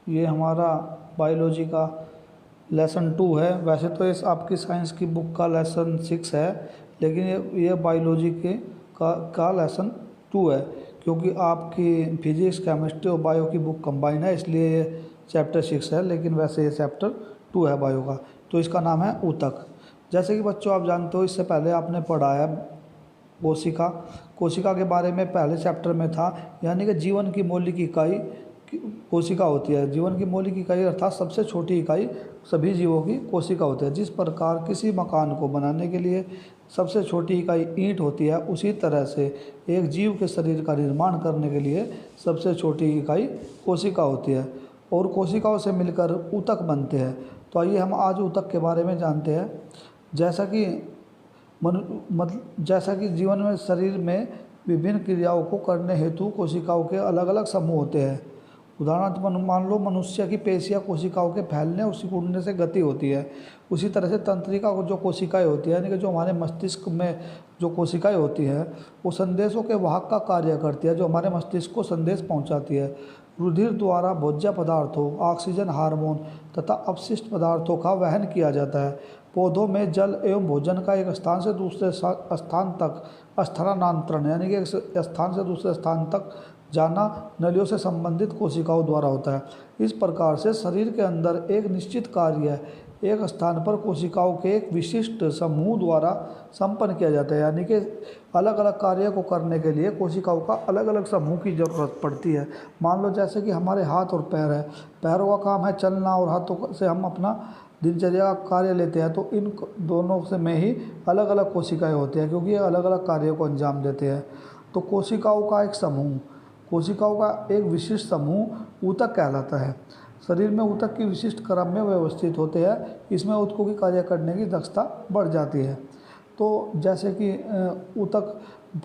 ये हमारा बायोलॉजी का लेसन 2 है। वैसे तो इस आपकी साइंस की बुक का लेसन 6 है, लेकिन ये बायोलॉजी के का लेसन 2 है, क्योंकि आपकी फिजिक्स केमिस्ट्री और बायो की बुक कंबाइन है, इसलिए ये चैप्टर 6 है, लेकिन वैसे ये चैप्टर 2 है बायो का। तो इसका नाम है ऊतक। जैसे कि बच्चों आप जानते हो, इससे पहले आपने पढ़ा है कोशिका। कोशिका के बारे में पहले चैप्टर में था, यानी कि जीवन की मौलिक इकाई कोशिका होती है। जीवन की मौलिक इकाई अर्थात सबसे छोटी इकाई सभी जीवों की कोशिका होती है। जिस प्रकार किसी मकान को बनाने के लिए सबसे छोटी इकाई ईंट होती है, उसी तरह से एक जीव के शरीर का निर्माण करने के लिए सबसे छोटी इकाई कोशिका होती है, और कोशिकाओं से मिलकर ऊतक बनते हैं। तो आइए हम आज ऊतक के बारे में जानते हैं। जैसा कि जीवन में शरीर में विभिन्न क्रियाओं को करने हेतु कोशिकाओं के अलग अलग समूह होते हैं। उदाहरण मान लो, मनुष्य की पेशियाँ कोशिकाओं के फैलने और सिकुड़ने से गति होती है। उसी तरह से तंत्रिका जो कोशिकाएं होती है, यानी कि जो हमारे मस्तिष्क में जो कोशिकाएं होती हैं, वो संदेशों के वाहक का कार्य करती है, जो हमारे मस्तिष्क को संदेश पहुंचाती है। रुधिर द्वारा भोज्य पदार्थों, ऑक्सीजन, हार्मोन तथा अपशिष्ट पदार्थों का वहन किया जाता है। पौधों में जल एवं भोजन का एक स्थान से दूसरे स्थान तक स्थानांतरण, यानी कि एक स्थान से दूसरे स्थान तक जाना नलियों से संबंधित कोशिकाओं द्वारा होता है। इस प्रकार से शरीर के अंदर एक निश्चित कार्य एक स्थान पर कोशिकाओं के एक विशिष्ट समूह द्वारा संपन्न किया जाता है, यानी कि अलग अलग कार्य को करने के लिए कोशिकाओं का अलग अलग समूह की ज़रूरत पड़ती है। मान लो जैसे कि हमारे हाथ और पैर है, पैरों का काम है चलना, और हाथों से हम अपना दिनचर्या का कार्य लेते हैं। तो इन दोनों से में ही अलग अलग कोशिकाएं होती हैं, क्योंकि ये अलग अलग कार्यों को अंजाम देते हैं। तो कोशिकाओं का एक समूह, कोशिकाओं का एक विशिष्ट समूह ऊतक कहलाता है। शरीर में ऊतक की विशिष्ट क्रम में व्यवस्थित होते हैं। इसमें ऊतकों की कार्य करने की दक्षता बढ़ जाती है। तो जैसे कि ऊतक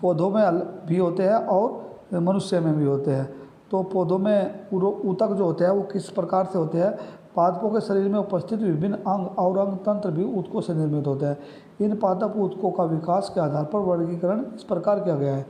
पौधों में भी होते हैं और मनुष्य में भी होते हैं। तो पौधों में ऊतक जो होते हैं वो किस प्रकार से होते हैं? पादपों के शरीर में उपस्थित विभिन्न अंग और अंग तंत्र भी ऊतकों से निर्मित होते हैं। इन पादप ऊतकों का विकास के आधार पर वर्गीकरण इस प्रकार किया गया है।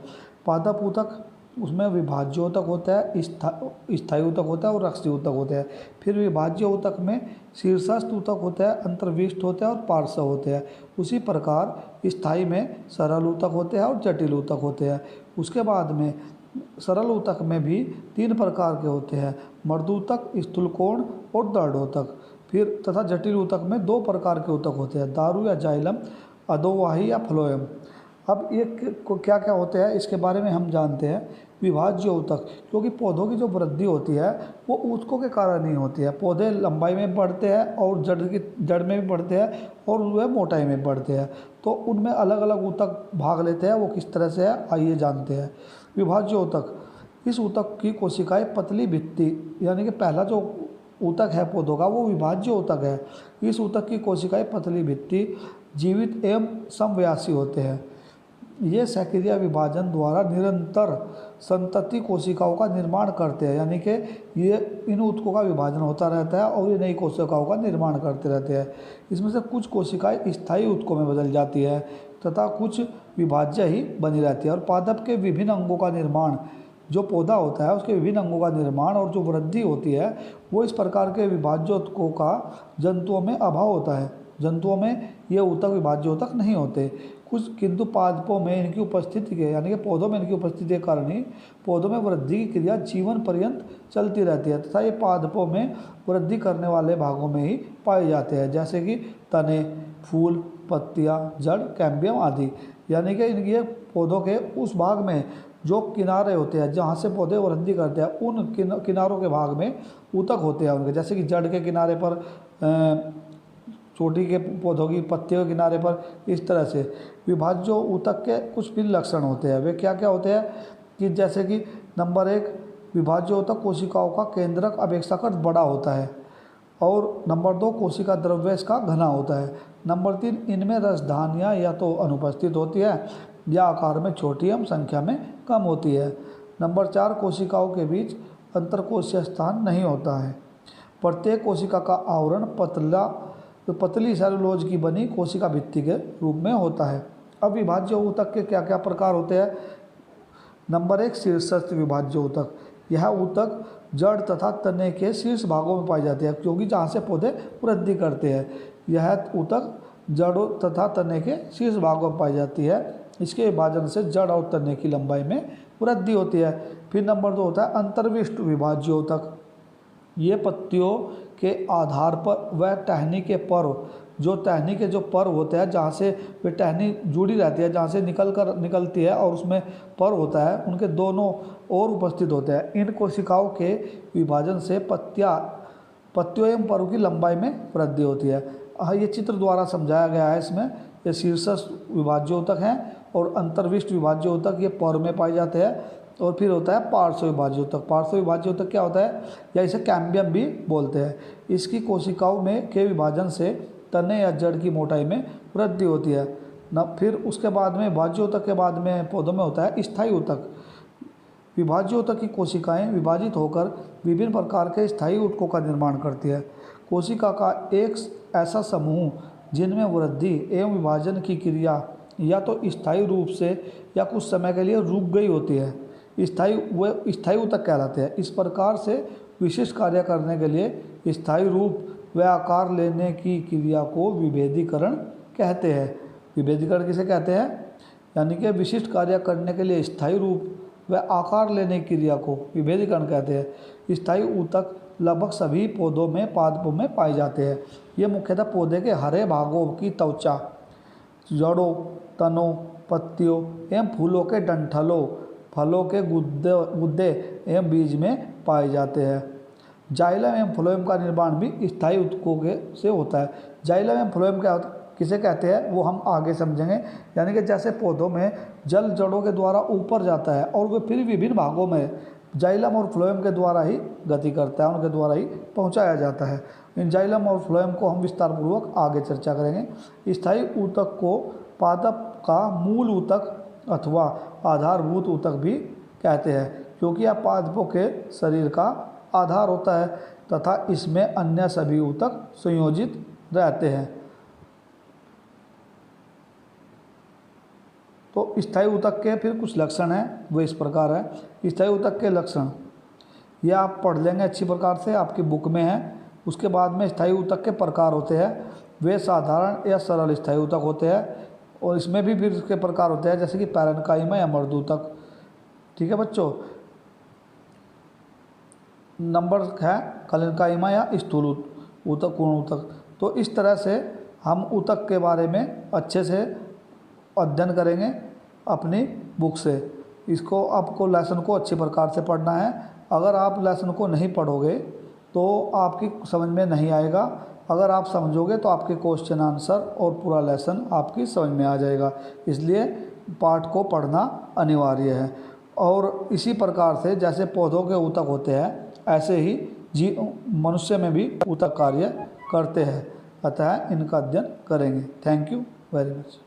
पादप ऊतक, उसमें विभाज्य ऊतक होता है, स्थायी ऊतक होता है और रक्षीय ऊतक होता है। फिर विभाज्य ऊतक में शीर्षस्थ ऊतक होता है, अंतर्विष्ट होते हैं और पार्श्व होते हैं। उसी प्रकार स्थायी में सरल ऊतक होते हैं और जटिल ऊतक होते हैं। उसके बाद में सरल ऊतक में भी 3 प्रकार के होते हैं, मर्दूतक, स्थूलकोण और दृढ़ोतक। फिर तथा जटिल ऊतक में 2 प्रकार के ऊतक होते हैं, दारू या जाइलम, अधोवाही या फ्लोएम। अब ये क्या क्या होते हैं इसके बारे में हम जानते हैं। विभाज्य ऊतक, क्योंकि पौधों की जो वृद्धि होती है वो ऊतकों के कारण ही होती है। पौधे लंबाई में बढ़ते हैं और जड़ में भी बढ़ते हैं और वह मोटाई में बढ़ते हैं, तो उनमें अलग अलग ऊतक भाग लेते हैं। वो किस तरह से है आइए जानते हैं। विभाज्य ऊतक, इस ऊतक की कोशिकाएं पतली भित्ति, यानी कि पहला जो ऊतक है पौधों का वो विभाज्य ऊतक है। इस ऊतक की कोशिकाएं पतली भित्ति, जीवित एवं समव्यासी होते हैं। ये सक्रिय विभाजन द्वारा निरंतर संतति कोशिकाओं का निर्माण करते हैं, यानी कि ये इन ऊतकों का विभाजन होता रहता है और ये नई कोशिकाओं का निर्माण करते रहते हैं। इसमें से कुछ कोशिकाएं स्थायी ऊतकों में बदल जाती है तथा कुछ विभाज्य ही बनी रहती है। और पादप के विभिन्न अंगों का निर्माण, जो पौधा होता है उसके विभिन्न अंगों का निर्माण और जो वृद्धि होती है वो इस प्रकार के विभाज्य ऊतकों का जंतुओं में अभाव होता है। जंतुओं में ये ऊतक विभाज्य ऊतक नहीं होते कुछ, किंतु पादपों में इनकी उपस्थिति के, यानी कि पौधों में इनकी उपस्थिति के कारण ही पौधों में वृद्धि की क्रिया जीवन पर्यंत चलती रहती है तथा ये पादपों में वृद्धि करने वाले भागों में ही पाए जाते हैं, जैसे कि तने, फूल, पत्तियां, जड़, कैम्बियम आदि। यानी कि इनके पौधों के उस भाग में जो किनारे होते हैं जहाँ से पौधे वृद्धि करते हैं, उन किनारों के भाग में ऊतक होते हैं उनके। जैसे कि जड़ के किनारे पर, चोटी के पौधों की पत्तियों के किनारे पर, इस तरह से विभाज्य ऊतक के कुछ भी लक्षण होते हैं। वे क्या क्या होते हैं कि जैसे कि नंबर 1, विभाज्य ऊतक कोशिकाओं का केंद्रक अपेक्षाकृत बड़ा होता है। और नंबर 2, कोशिका द्रव्य इसका घना होता है। नंबर 3, इनमें रसधानियाँ या तो अनुपस्थित होती है या आकार में छोटी एवं संख्या में कम होती है। नंबर 4, कोशिकाओं के बीच अंतरकोशीय स्थान नहीं होता है। प्रत्येक कोशिका का आवरण पतली सेलुलोज की बनी कोशिका भित्ति के रूप में होता है। अब विभाज्य ऊतक के क्या क्या प्रकार होते हैं? नंबर 1, शीर्षस्थ विभाज्य ऊतक। यह ऊतक जड़ तथा तने के शीर्ष भागों में पाई जाती है, क्योंकि जहाँ से पौधे वृद्धि करते हैं। यह ऊतक जड़ों तथा तने के शीर्ष भागों में पाई जाती है। इसके विभाजन से जड़ और तने की लंबाई में वृद्धि होती है। फिर नंबर 2 होता है अंतर्विष्ट विभाज्य ऊतक। ये पत्तियों के आधार पर व टहनी के पर, जो टहनी के जो पर होते हैं जहाँ से वे टहनी जुड़ी रहती है, जहाँ से निकलती है और उसमें पर होता है, उनके दोनों ओर उपस्थित होते हैं। इन कोशिकाओं के विभाजन से पत्तियों एवं परों की लंबाई में वृद्धि होती है। ये चित्र द्वारा समझाया गया है। इसमें ये शीर्षस्थ विभाज्य ऊतक हैं और अंतर्विष्ट विभाज्य ऊतक ये पर में पाए जाते हैं। और फिर होता है पार्श्व विभाज्य ऊतक। पार्श्व विभाज्य ऊतक क्या होता है, या इसे कैम्बियम भी बोलते हैं। इसकी कोशिकाओं में के विभाजन से तने या जड़ की मोटाई में वृद्धि होती है। फिर उसके बाद में विभाज्य ऊतक के बाद में पौधों में होता है स्थायी ऊतक। विभाज्य ऊतक की कोशिकाएं विभाजित होकर विभिन्न प्रकार के स्थायी ऊतकों का निर्माण करती है। कोशिका का एक ऐसा समूह जिनमें वृद्धि एवं विभाजन की क्रिया या तो स्थायी रूप से या कुछ समय के लिए रुक गई होती है, स्थायी ऊतक कहलाते हैं। इस प्रकार से विशिष्ट कार्य करने के लिए स्थायी रूप व आकार लेने की क्रिया को विभेदीकरण कहते हैं। विभेदीकरण किसे कहते हैं, यानी कि विशिष्ट कार्य करने के लिए स्थायी रूप व आकार लेने की क्रिया को विभेदीकरण कहते हैं। स्थायी ऊतक लगभग सभी पौधों में पादपों में पाए जाते हैं। ये मुख्यतः पौधे के हरे भागों की त्वचा, जड़ों, तनों, पत्तियों एवं फूलों के डंठलों, फलों के गुद्दे एवं बीज में पाए जाते हैं। जाइलम एवं फ्लोएम का निर्माण भी स्थायी ऊतकों से होता है। जाइलम एवं फ्लोएम क्या किसे कहते हैं वो हम आगे समझेंगे। यानी कि जैसे पौधों में जल जड़ों के द्वारा ऊपर जाता है और वे फिर विभिन्न भागों में जाइलम और फ्लोएम के द्वारा ही गति करता है, उनके द्वारा ही पहुंचाया जाता है। इन जाइलम और फ्लोएम को हम विस्तारपूर्वक आगे चर्चा करेंगे। स्थायी ऊतक को पादप का मूल ऊतक अथवा आधारभूत ऊतक भी कहते हैं, क्योंकि यह पादपों के शरीर का आधार होता है तथा इसमें अन्य सभी ऊतक संयोजित रहते हैं। तो स्थायी ऊतक के फिर कुछ लक्षण हैं, वो इस प्रकार है। स्थायी ऊतक के लक्षण ये आप पढ़ लेंगे अच्छी प्रकार से, आपकी बुक में है। उसके बाद में स्थायी ऊतक के प्रकार होते हैं। वे साधारण या सरल स्थायी ऊतक होते हैं और इसमें भी फिर उसके प्रकार होते हैं, जैसे कि पैरेन्काइमा या मर्दूतक। ठीक है बच्चों। नंबर है कलेन्काइमा या स्थूल ऊतक, पूर्ण ऊतक। तो इस तरह से हम ऊतक के बारे में अच्छे से अध्ययन करेंगे अपनी बुक से। इसको आपको लेसन को अच्छी प्रकार से पढ़ना है। अगर आप लेसन को नहीं पढ़ोगे तो आपकी समझ में नहीं आएगा। अगर आप समझोगे तो आपके क्वेश्चन आंसर और पूरा लेसन आपकी समझ में आ जाएगा। इसलिए पाठ को पढ़ना अनिवार्य है। और इसी प्रकार से जैसे पौधों के ऊतक होते हैं ऐसे ही मनुष्य में भी ऊतक कार्य करते हैं, अतः इनका अध्ययन करेंगे। Thank you very much.